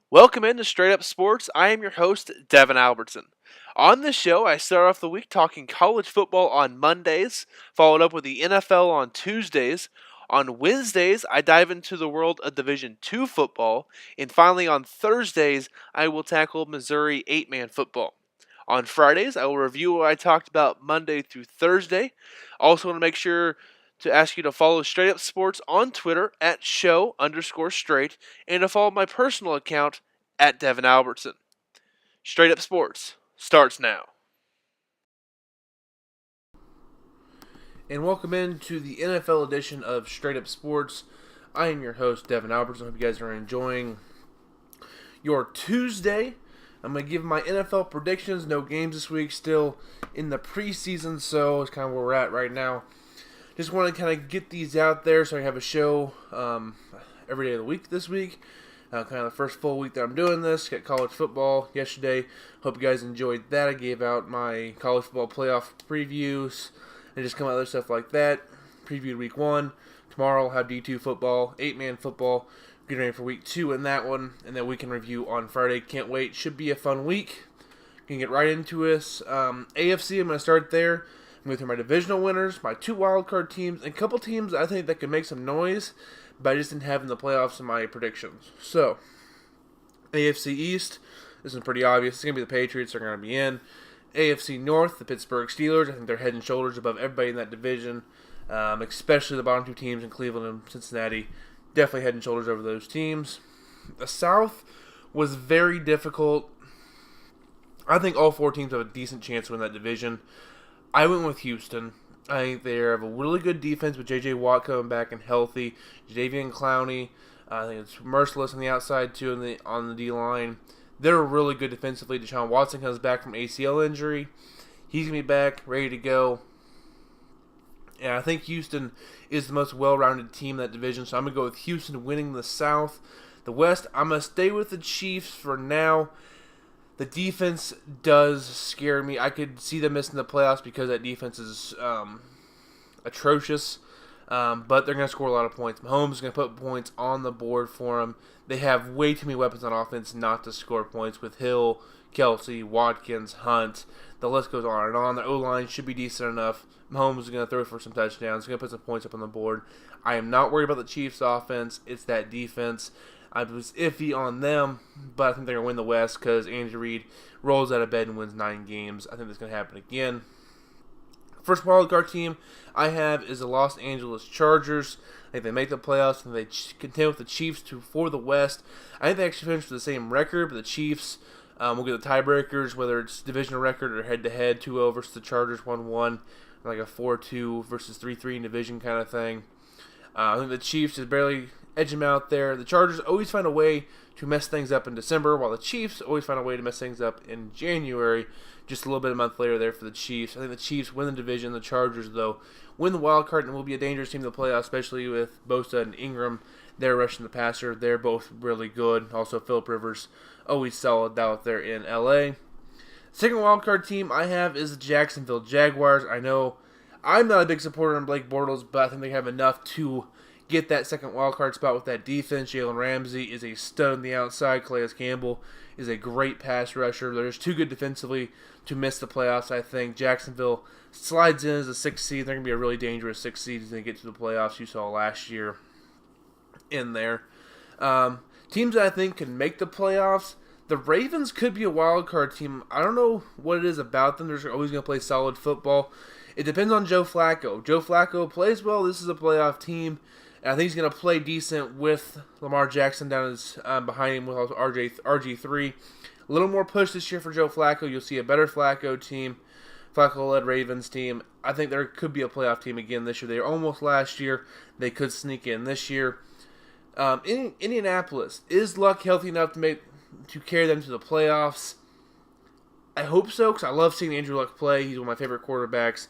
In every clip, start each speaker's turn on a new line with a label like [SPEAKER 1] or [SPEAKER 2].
[SPEAKER 1] Welcome into Straight Up Sports. I am your host, Devin Albertson. On this show, I start off the week talking college football on Mondays, followed up with the NFL on Tuesdays. On Wednesdays, I dive into the world of Division II football. And finally, on Thursdays, I will tackle Missouri 8-man football. On Fridays, I will review what I talked about Monday through Thursday. Also, want to make sure to ask you to follow Straight Up Sports on Twitter at show_straight and to follow my personal account at Devin Albertson. Straight Up Sports starts now. And welcome into the NFL edition of Straight Up Sports. I am your host, Devin Albertson. I hope you guys are enjoying your Tuesday. I'm going to give my NFL predictions. No games this week, still in the preseason, so it's kind of where we're at right now. Just want to kind of get these out there so I have a show every day of the week this week. Kind of the first full week that I'm doing this. Got college football yesterday. Hope you guys enjoyed that. I gave out my college football playoff previews and just come out other stuff like that. Previewed week 1. Tomorrow I'll have D2 football, 8-man football. Getting ready for week 2 in that one. And then we can review on Friday. Can't wait. Should be a fun week. Can get right into this. AFC, I'm going to start there. I'm going through my divisional winners, my 2 wildcard teams, and a couple teams I think that could make some noise, but I just didn't have in the playoffs in my predictions. So, AFC East, this is pretty obvious. It's going to be the Patriots. They're going to be in. AFC North, the Pittsburgh Steelers. I think they're head and shoulders above everybody in that division, especially the bottom 2 teams in Cleveland and Cincinnati. Definitely head and shoulders over those teams. The South was very difficult. I think all 4 teams have a decent chance to win that division. I went with Houston. I think they have a really good defense with J.J. Watt coming back and healthy. Jadeveon Clowney. I think it's Merciless on the outside too on the D-line. They're really good defensively. Deshaun Watson comes back from ACL injury. He's going to be back, ready to go. And I think Houston is the most well-rounded team in that division, so I'm going to go with Houston winning the South. The West, I'm going to stay with the Chiefs for now. The defense does scare me. I could see them missing the playoffs because that defense is atrocious. But they're going to score a lot of points. Mahomes is going to put points on the board for them. They have way too many weapons on offense not to score points with Hill, Kelsey, Watkins, Hunt. The list goes on and on. The O-line should be decent enough. Mahomes is going to throw for some touchdowns. He's going to put some points up on the board. I am not worried about the Chiefs' offense. It's that defense. I was iffy on them, but I think they're going to win the West because Andy Reid rolls out of bed and wins 9 games. I think that's going to happen again. First wildcard team I have is the Los Angeles Chargers. I think they make the playoffs and they contend with the Chiefs for the West. I think they actually finish with the same record, but the Chiefs will get the tiebreakers, whether it's divisional record or head-to-head, 2-0 versus the Chargers, 1-1, like a 4-2 versus 3-3 in division kind of thing. I think the Chiefs just barely edge them out there. The Chargers always find a way to mess things up in December, while the Chiefs always find a way to mess things up in January. Just a little bit a month later there for the Chiefs. I think the Chiefs win the division. The Chargers, though, win the wild card and will be a dangerous team in the playoffs, especially with Bosa and Ingram. They're rushing the passer. They're both really good. Also, Phillip Rivers, always solid out there in L.A. Second wild card team I have is the Jacksonville Jaguars. I know I'm not a big supporter of Blake Bortles, but I think they have enough to get that second wildcard spot with that defense. Jalen Ramsey is a stud on the outside. Calais Campbell is a great pass rusher. They're just too good defensively to miss the playoffs, I think. Jacksonville slides in as a 6th seed. They're going to be a really dangerous 6th seed as they get to the playoffs. You saw last year in there. Teams that I think can make the playoffs, the Ravens could be a wildcard team. I don't know what it is about them. They're always going to play solid football. It depends on Joe Flacco. Joe Flacco plays well. This is a playoff team. And I think he's going to play decent with Lamar Jackson down behind him with RG3. A little more push this year for Joe Flacco. You'll see a better Flacco team, Flacco-led Ravens team. I think there could be a playoff team again this year. They were almost last year. They could sneak in this year. In Indianapolis, is Luck healthy enough to carry them to the playoffs? I hope so, because I love seeing Andrew Luck play. He's one of my favorite quarterbacks.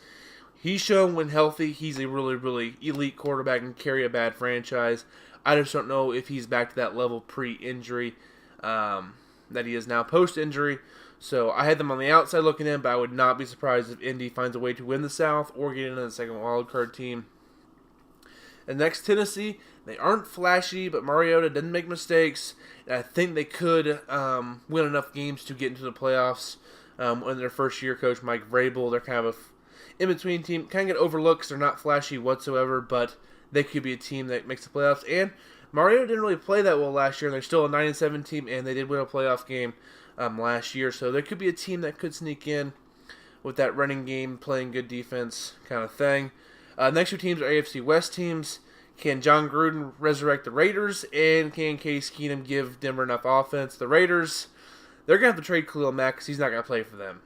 [SPEAKER 1] He's shown when healthy, he's a really, really elite quarterback and carry a bad franchise. I just don't know if he's back to that level pre-injury that he is now post-injury. So I had them on the outside looking in, but I would not be surprised if Indy finds a way to win the South or get into the second wildcard team. And next, Tennessee. They aren't flashy, but Mariota didn't make mistakes. And I think they could win enough games to get into the playoffs. When their first year coach, Mike Vrabel, they're kind of a in-between team. Kind of get overlooked because they're not flashy whatsoever, but they could be a team that makes the playoffs. And Mariota didn't really play that well last year, and they're still a 9-7 team, and they did win a playoff game last year. So there could be a team that could sneak in with that running game, playing good defense kind of thing. Next two teams are AFC West teams. Can John Gruden resurrect the Raiders, and can Case Keenum give Denver enough offense? The Raiders, they're going to have to trade Khalil Mack because he's not going to play for them.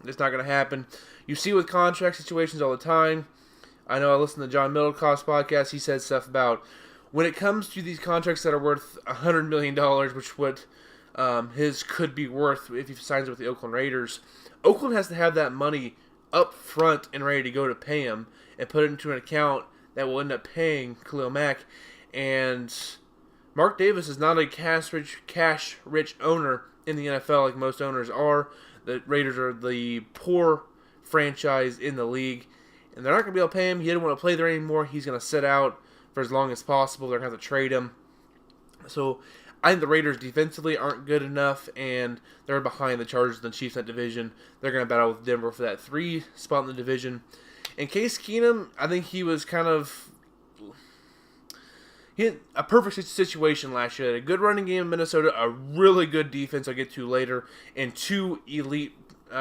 [SPEAKER 1] It's not going to happen. You see with contract situations all the time. I know I listened to John Middlecoff's podcast. He said stuff about when it comes to these contracts that are worth $100 million, which what his could be worth if he signs with the Oakland Raiders, Oakland has to have that money up front and ready to go to pay him and put it into an account that will end up paying Khalil Mack. And Mark Davis is not a cash-rich owner in the NFL like most owners are. The Raiders are the poor franchise in the league, and they're not going to be able to pay him. He didn't want to play there anymore. He's going to sit out for as long as possible. They're going to have to trade him. So I think the Raiders defensively aren't good enough, and they're behind the Chargers and the Chiefs in that division. They're going to battle with Denver for that 3 spot in the division. And Case Keenum, I think he was he had a perfect situation last year. He had a good running game in Minnesota, a really good defense I'll get to later, and 2 elite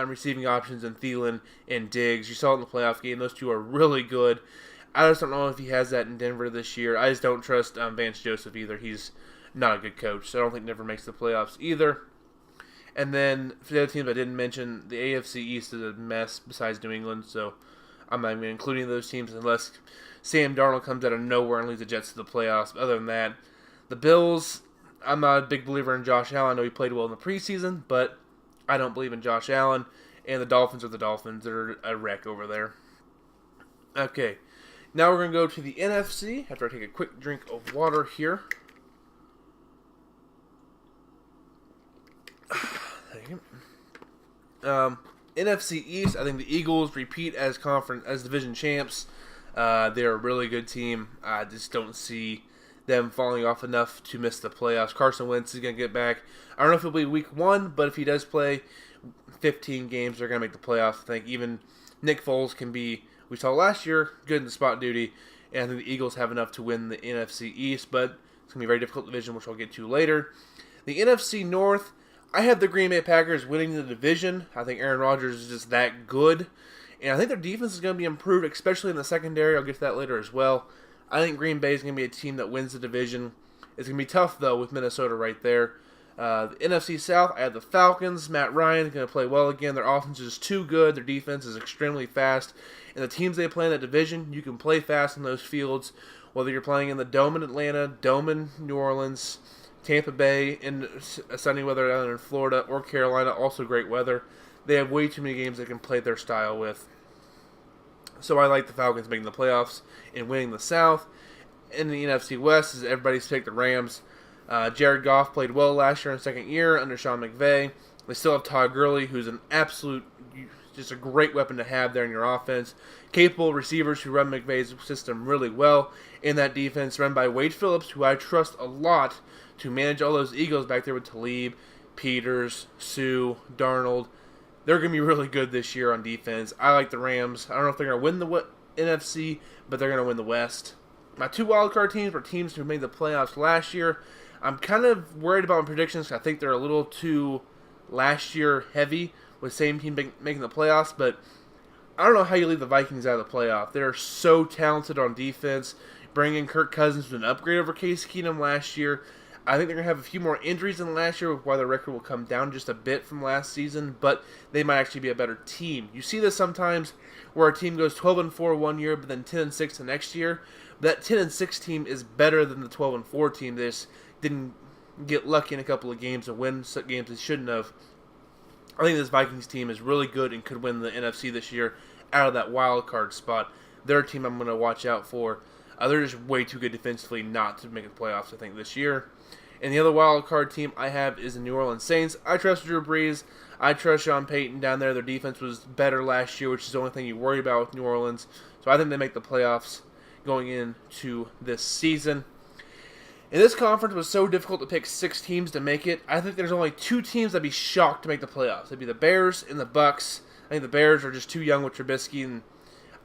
[SPEAKER 1] receiving options in Thielen and Diggs. You saw it in the playoff game. Those 2 are really good. I just don't know if he has that in Denver this year. I just don't trust Vance Joseph either. He's not a good coach, so I don't think Denver makes the playoffs either. And then for the other teams I didn't mention, the AFC East is a mess besides New England, so I'm not even including those teams unless Sam Darnold comes out of nowhere and leads the Jets to the playoffs. But other than that, the Bills, I'm not a big believer in Josh Allen. I know he played well in the preseason, but I don't believe in Josh Allen. And the Dolphins are the Dolphins. They're a wreck over there. Okay, now we're going to go to the NFC after I take a quick drink of water here. Thank you. NFC East, I think the Eagles repeat as division champs. They're a really good team. I just don't see them falling off enough to miss the playoffs. Carson Wentz is going to get back. I don't know if it'll be week 1, but if he does play 15 games, they're going to make the playoffs. I think even Nick Foles can be, we saw last year, good in the spot duty. And I think the Eagles have enough to win the NFC East, but it's going to be a very difficult division, which I'll get to later. The NFC North, I have the Green Bay Packers winning the division. I think Aaron Rodgers is just that good. And I think their defense is going to be improved, especially in the secondary. I'll get to that later as well. I think Green Bay is going to be a team that wins the division. It's going to be tough, though, with Minnesota right there. The NFC South, I have the Falcons. Matt Ryan is going to play well again. Their offense is too good. Their defense is extremely fast. And the teams they play in that division, you can play fast in those fields, whether you're playing in the Dome in Atlanta, Dome in New Orleans, Tampa Bay, in sunny weather down in Florida, or Carolina, also great weather. They have way too many games they can play their style with. So I like the Falcons making the playoffs and winning the South. In the NFC West, as everybody's picked the Rams. Jared Goff played well last year in second year under Sean McVay. They still have Todd Gurley, who's an absolute, just a great weapon to have there in your offense. Capable receivers who run McVay's system really well. In that defense, run by Wade Phillips, who I trust a lot to manage all those Eagles back there with Talib, Peters, Sue, Darnold. They're going to be really good this year on defense. I like the Rams. I don't know if they're going to win the NFC, but they're going to win the West. My 2 wildcard teams were teams who made the playoffs last year. I'm kind of worried about my predictions. I think they're a little too last year heavy with same team making the playoffs, but I don't know how you leave the Vikings out of the playoff. They're so talented on defense. Bringing Kirk Cousins was an upgrade over Case Keenum last year. I think they're going to have a few more injuries than last year, why their record will come down just a bit from last season, but they might actually be a better team. You see this sometimes where a team goes 12-4 one year, but then 10-6 the next year. That 10-6 team is better than the 12-4 team. They just didn't get lucky in a couple of games and win games they shouldn't have. I think this Vikings team is really good and could win the NFC this year out of that wild card spot. They're a team I'm going to watch out for. They're just way too good defensively not to make the playoffs, I think, this year. And the other wild card team I have is the New Orleans Saints. I trust Drew Brees. I trust Sean Payton down there. Their defense was better last year, which is the only thing you worry about with New Orleans. So I think they make the playoffs. going into this season. And this conference was so difficult to pick 6 teams to make it. I think there's only 2 teams that'd be shocked to make the playoffs. It'd be the Bears and the Bucks. I think the Bears are just too young with Trubisky, and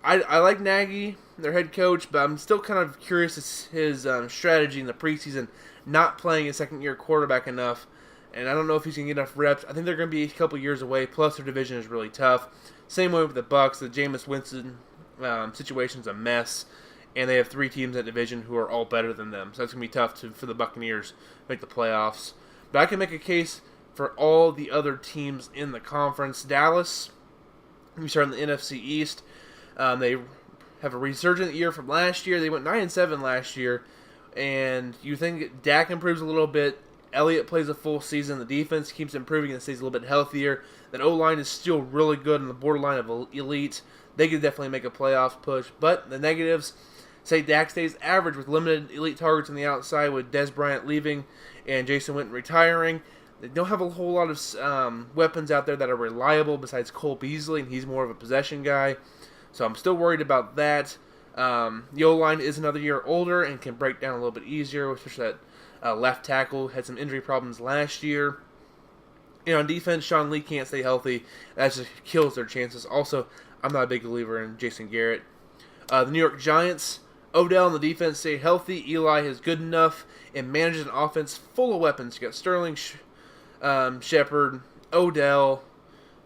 [SPEAKER 1] I like Nagy, their head coach, but I'm still kind of curious as his strategy in the preseason, not playing a second-year quarterback enough, and I don't know if he's going to get enough reps. I think they're going to be a couple years away, plus their division is really tough. Same way with the Bucks. The Jameis Winston situation's a mess, and they have 3 teams in that division who are all better than them, so that's going to be tough for the Buccaneers to make the playoffs. But I can make a case for all the other teams in the conference. Dallas, we start in the NFC East. They have a resurgent year from last year. They went 9-7 last year, and you think Dak improves a little bit. Elliott plays a full season. The defense keeps improving and stays a little bit healthier. That O-line is still really good on the borderline of elite. They could definitely make a playoffs push. But the negatives, say Dak stays average with limited elite targets on the outside with Des Bryant leaving and Jason Witten retiring. They don't have a whole lot of weapons out there that are reliable besides Cole Beasley, and he's more of a possession guy. So I'm still worried about that. The O-line is another year older and can break down a little bit easier, especially that left tackle had some injury problems last year. On defense, Sean Lee can't stay healthy. That just kills their chances. Also, I'm not a big believer in Jason Garrett. The New York Giants, Odell on the defense stay healthy. Eli is good enough and manages an offense full of weapons. You got Sterling, Shepard, Odell,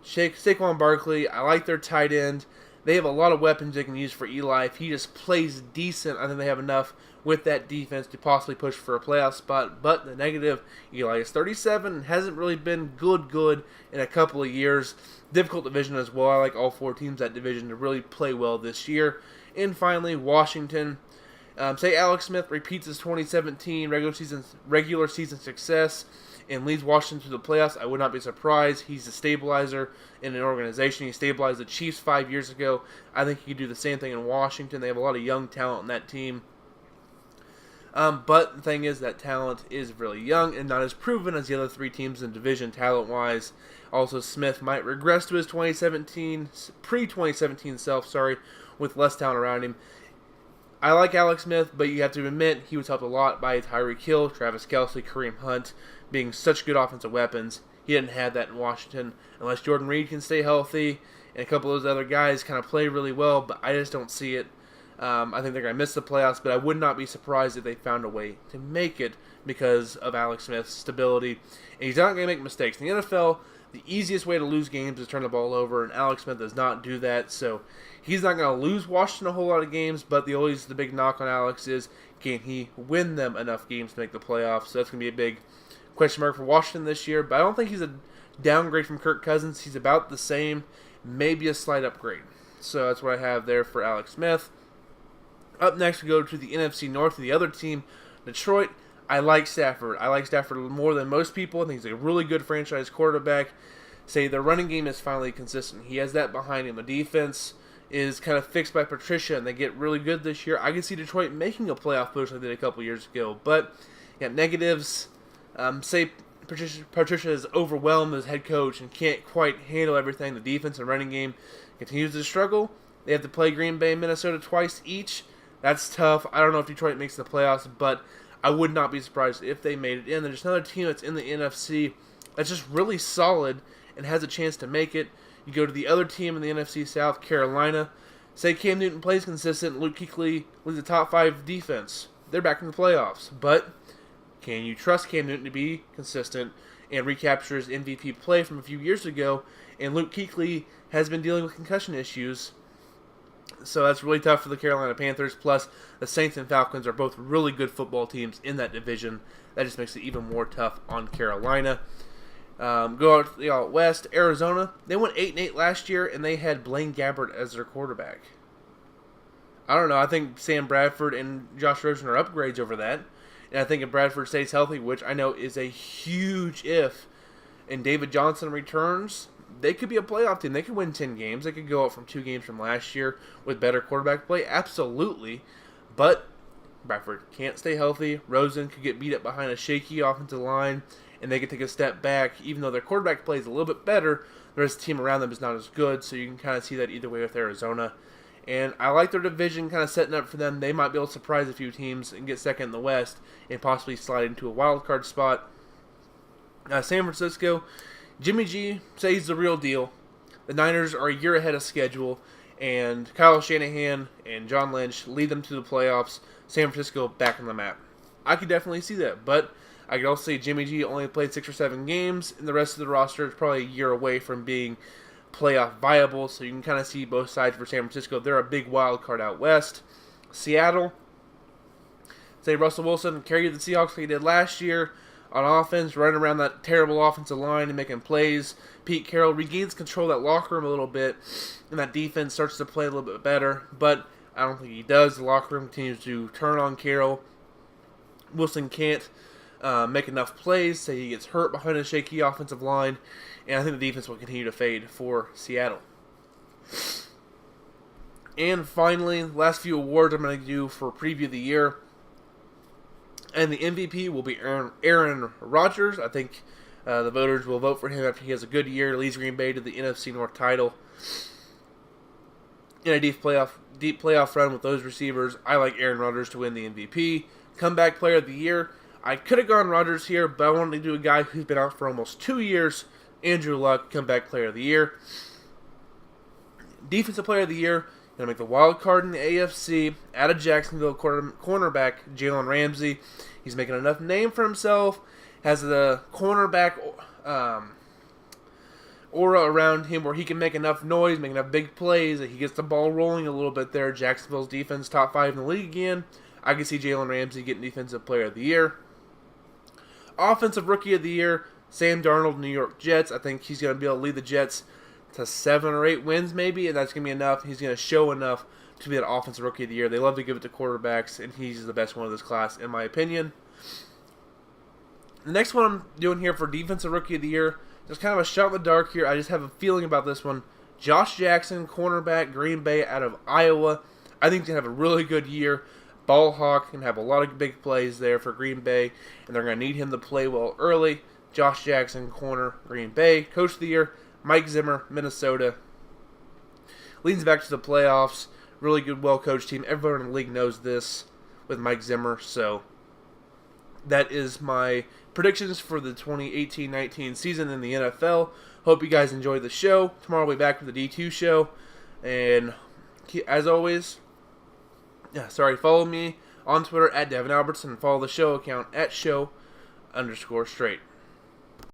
[SPEAKER 1] Saquon Barkley. I like their tight end. They have a lot of weapons they can use for Eli. If he just plays decent, I think they have enough with that defense to possibly push for a playoff spot. But the negative, Eli is 37 and hasn't really been good in a couple of years. Difficult division as well. I like all 4 teams that division to really play well this year. And finally, Washington. Say Alex Smith repeats his 2017 regular season success and leads Washington to the playoffs. I would not be surprised. He's a stabilizer in an organization. He stabilized the Chiefs 5 years ago. I think he could do the same thing in Washington. They have a lot of young talent on that team. But the thing is that talent is really young and not as proven as the other 3 teams in the division talent-wise. Also, Smith might regress to his pre-2017 self, with less talent around him. I like Alex Smith, but you have to admit he was helped a lot by Tyreek Hill, Travis Kelce, Kareem Hunt being such good offensive weapons. He didn't have that in Washington unless Jordan Reed can stay healthy and a couple of those other guys kind of play really well, but I just don't see it. I think they're going to miss the playoffs, but I would not be surprised if they found a way to make it because of Alex Smith's stability. And he's not going to make mistakes. In the NFL, the easiest way to lose games is turn the ball over, and Alex Smith does not do that, so he's not going to lose Washington a whole lot of games, but the big knock on Alex is, can he win them enough games to make the playoffs? So that's going to be a big question mark for Washington this year, but I don't think he's a downgrade from Kirk Cousins. He's about the same, maybe a slight upgrade. So that's what I have there for Alex Smith. Up next, we go to the NFC North, the other team, Detroit. I like Stafford. I like Stafford more than most people. I think he's a really good franchise quarterback. Say the running game is finally consistent. He has that behind him. The defense is kind of fixed by Patricia, and they get really good this year. I can see Detroit making a playoff push like they did a couple years ago. But, negatives. Say Patricia is overwhelmed as head coach and can't quite handle everything. The defense and running game continues to struggle. They have to play Green Bay and Minnesota twice each. That's tough. I don't know if Detroit makes the playoffs, but I would not be surprised if they made it in. There's another team that's in the NFC that's just really solid and has a chance to make it. You go to the other team in the NFC South, Carolina. Say Cam Newton plays consistent, Luke Kuechly leads the top 5 defense. They're back in the playoffs. But can you trust Cam Newton to be consistent and recapture his MVP play from a few years ago? And Luke Kuechly has been dealing with concussion issues. So that's really tough for the Carolina Panthers. Plus, the Saints and Falcons are both really good football teams in that division. That just makes it even more tough on Carolina. Go out west, Arizona. They went 8-8 last year, and they had Blaine Gabbert as their quarterback. I don't know. I think Sam Bradford and Josh Rosen are upgrades over that. And I think if Bradford stays healthy, which I know is a huge if, and David Johnson returns, they could be a playoff team. They could win 10 games. They could go up from 2 games from last year with better quarterback play. Absolutely. But Bradford can't stay healthy. Rosen could get beat up behind a shaky offensive line, and they could take a step back. Even though their quarterback play is a little bit better, the rest of the team around them is not as good. So you can kind of see that either way with Arizona. And I like their division kind of setting up for them. They might be able to surprise a few teams and get second in the West and possibly slide into a wild card spot. San Francisco, Jimmy G says he's the real deal. The Niners are a year ahead of schedule, and Kyle Shanahan and John Lynch lead them to the playoffs. San Francisco back on the map. I could definitely see that, but I could also say Jimmy G only played 6 or 7 games, and the rest of the roster is probably a year away from being playoff viable, so you can kind of see both sides for San Francisco. They're a big wild card out west. Seattle, say Russell Wilson carried the Seahawks like he did last year on offense, running around that terrible offensive line and making plays. Pete Carroll regains control of that locker room a little bit, and that defense starts to play a little bit better, but I don't think he does. The locker room continues to turn on Carroll. Wilson can't make enough plays, so he gets hurt behind a shaky offensive line, and I think the defense will continue to fade for Seattle. And finally, last few awards I'm going to do for preview of the year. And the MVP will be Aaron Rodgers. I think the voters will vote for him after he has a good year, leads Green Bay to the NFC North title. In a deep playoff run with those receivers, I like Aaron Rodgers to win the MVP. Comeback player of the year, I could have gone Rodgers here, but I wanted to do a guy who's been out for almost 2 years. Andrew Luck, comeback player of the year. Defensive player of the year, going to make the wild card in the AFC. Out of Jacksonville, cornerback Jalen Ramsey. He's making enough name for himself. Has the cornerback aura around him where he can make enough noise, make enough big plays, that he gets the ball rolling a little bit there. Jacksonville's defense, top 5 in the league again. I can see Jalen Ramsey getting defensive player of the year. Offensive rookie of the year, Sam Darnold, New York Jets. I think he's going to be able to lead the Jets to 7 or 8 wins maybe, and that's going to be enough. He's going to show enough to be an offensive rookie of the year. They love to give it to quarterbacks, and he's the best one of this class, in my opinion. The next one I'm doing here for defensive rookie of the year, just kind of a shot in the dark here. I just have a feeling about this one. Josh Jackson, cornerback, Green Bay out of Iowa. I think he's going to have a really good year. Ball hawk, and have a lot of big plays there for Green Bay, and they're going to need him to play well early. Josh Jackson, corner, Green Bay. Coach of the year, Mike Zimmer, Minnesota. Leads back to the playoffs. Really good, well-coached team. Everyone in the league knows this with Mike Zimmer, so that is my predictions for the 2018-19 season in the NFL. Hope you guys enjoyed the show. Tomorrow we'll be back with the D2 show, and as always, follow me on Twitter at Devin Albertson, and follow the show account at show_straight.